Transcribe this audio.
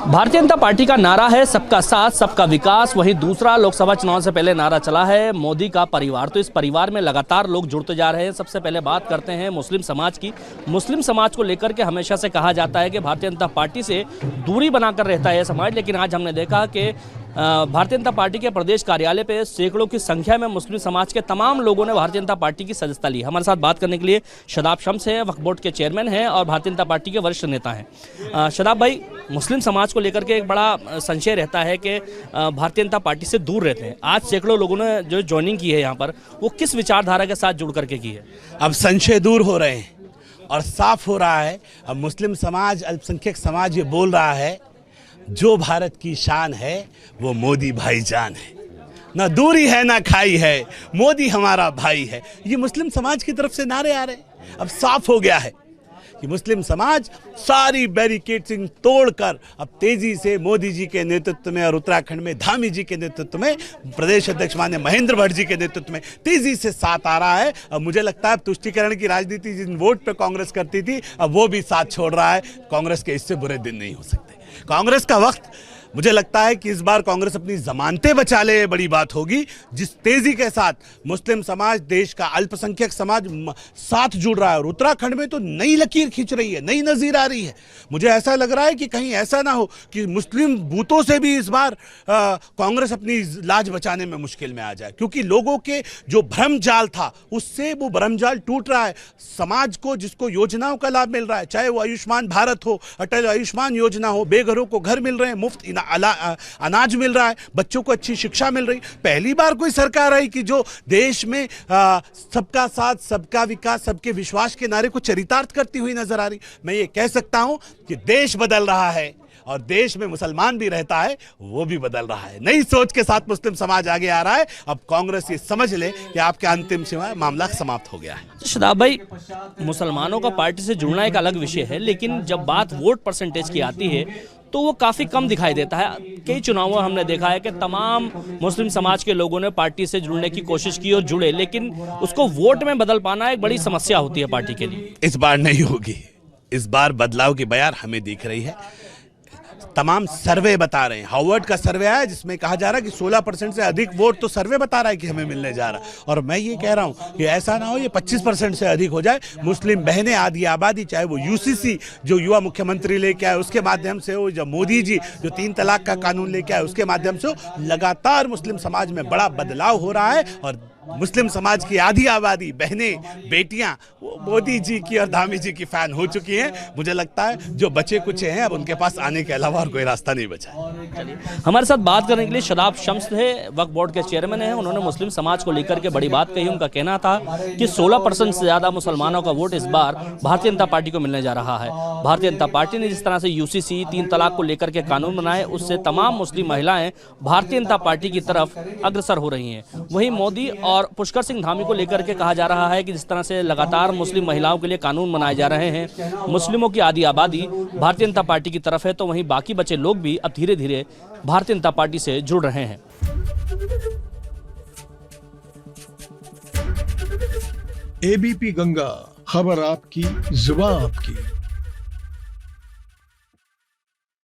Bharatiya Janata party का नारा है सबका साथ सबका विकास। वहीं दूसरा लोकसभा चुनाव से पहले नारा चला है मोदी का परिवार। तो इस परिवार में लगातार लोग जुड़ते जा रहे हैं। सबसे पहले बात करते हैं मुस्लिम समाज की। मुस्लिम समाज को लेकर के हमेशा से कहा जाता है कि भारतीय जनता पार्टी से दूरी बनाकर रहता है यह समाज, लेकिन आज हमने देखा कि भारतीय जनता पार्टी के प्रदेश कार्यालय पे सैकड़ों की संख्या में मुस्लिम समाज के तमाम लोगों ने भारतीय जनता पार्टी की सदस्यता ली। हमारे साथ बात करने के लिए शदाब शम्स हैं, वक्फ बोर्ड के चेयरमैन हैं और भारतीय जनता पार्टी के वरिष्ठ नेता हैं। शदाब भाई, मुस्लिम समाज को लेकर के एक बड़ा संशय रहता है कि भारतीय जनता पार्टी से दूर रहते हैं। आज सैकड़ों लोगों ने जो ज्वाइनिंग की है यहाँ पर, वो किस विचारधारा के साथ जुड़ करके की है? अब संशय दूर हो रहे हैं और साफ हो रहा है। अब मुस्लिम समाज, अल्पसंख्यक समाज ये बोल रहा है जो भारत की शान है वो मोदी भाईजान है, ना दूरी है ना खाई है, मोदी हमारा भाई है। ये मुस्लिम समाज की तरफ से नारे आ रहे हैं। अब साफ हो गया है कि मुस्लिम समाज सारी बैरिकेडिंग तोड़कर अब तेजी से मोदी जी के नेतृत्व में और उत्तराखंड में धामी जी के नेतृत्व में, प्रदेश अध्यक्ष माननीय महेंद्र भट्ट जी के नेतृत्व में तेजी से साथ आ रहा है। अब मुझे लगता है तुष्टीकरण की राजनीति जिन वोट पे कांग्रेस करती थी, अब वो भी साथ छोड़ रहा है। कांग्रेस के इससे बुरे दिन नहीं हो सकते। कांग्रेस का वक्त, मुझे लगता है कि इस बार कांग्रेस अपनी जमानतें बचा ले, बड़ी बात होगी। जिस तेजी के साथ मुस्लिम समाज, देश का अल्पसंख्यक समाज साथ जुड़ रहा है और उत्तराखंड में तो नई लकीर खींच रही है, नई नजीर आ रही है। मुझे ऐसा लग रहा है कि कहीं ऐसा ना हो कि मुस्लिम बूथों से भी इस बार कांग्रेस अपनी लाज बचाने में मुश्किल में आ जाए, क्योंकि लोगों के जो भ्रम जाल था उससे वो भ्रम जाल टूट रहा है। समाज को जिसको योजनाओं का लाभ मिल रहा है, चाहे वो आयुष्मान भारत हो, अटल आयुष्मान योजना हो, बेघरों को घर मिल रहे हैं, मुफ्त अनाज मिल रहा है, बच्चों को अच्छी शिक्षा मिल रही। पहली बार कोई सरकार आई कि जो देश में सबका साथ सबका विकास सबके विश्वास के नारे को चरितार्थ करती हुई नजर आ रही। मैं ये कह सकता हूं कि देश बदल रहा है और देश में मुसलमान भी रहता है, वो भी बदल रहा है। नई सोच के साथ मुस्लिम समाज आगे आ रहा है। अब कांग्रेस ये समझ ले कि आपके अंतिम समय मामला समाप्त हो गया है। शदाब भाई, मुसलमानों का पार्टी से जुड़ना एक अलग विषय है, लेकिन जब बात वोट परसेंटेज की आती है तो वो काफ़ी कम दिखाई देता है। कई चुनावों हमने देखा है कि तमाम मुस्लिम समाज के लोगों ने पार्टी से जुड़ने की कोशिश की और जुड़े, लेकिन उसको वोट में बदल पाना एक बड़ी समस्या होती है पार्टी के लिए। इस बार नहीं होगी। इस बार बदलाव की बयार हमें दिख रही है। तमाम सर्वे बता रहे हैं, हार्वर्ड का सर्वे आया जिसमें कहा जा रहा है कि 16% से अधिक वोट तो सर्वे बता रहा है कि हमें मिलने जा रहा है। और मैं ये कह रहा हूं कि ऐसा ना हो ये 25% से अधिक हो जाए। मुस्लिम बहनें, आधी आबादी, चाहे वो यूसीसी जो युवा मुख्यमंत्री लेके आए उसके माध्यम से हो, जब मोदी जी जो 3 तलाक का कानून लेके आए उसके माध्यम से हो, लगातार मुस्लिम समाज में बड़ा बदलाव हो रहा है। और मुस्लिम समाज की आधी आबादी, बहनें, बेटियां वो मोदी जी की और धामी जी की फैन हो चुकी हैं। मुझे लगता है जो बचे कुछ हैं अब उनके पास आने के अलावा और कोई रास्ता नहीं बचा है। हमारे साथ बात करने के लिए शदाब शम्स थे, वक्फ बोर्ड के चेयरमैन हैं। उन्होंने मुस्लिम समाज को लेकर के बड़ी बात कही। उनका कहना था कि 16% से ज़्यादा मुसलमानों का वोट इस बार भारतीय जनता पार्टी को मिलने जा रहा है। भारतीय जनता पार्टी ने जिस तरह से यूसीसी 3 तलाक को लेकर के कानून बनाए, उससे तमाम मुस्लिम महिलाएं भारतीय जनता पार्टी की तरफ अग्रसर हो रही हैं। वहीं मोदी और पुष्कर सिंह धामी को लेकर के कहा जा रहा है कि जिस तरह से लगातार मुस्लिम महिलाओं के लिए कानून बनाए जा रहे हैं, मुस्लिमों की आधी आबादी भारतीय जनता पार्टी की तरफ है, तो वहीं बाकी बचे लोग भी अब धीरे धीरे भारतीय जनता पार्टी से जुड़ रहे हैं। एबीपी गंगा, खबर आपकी, जुबान आपकी।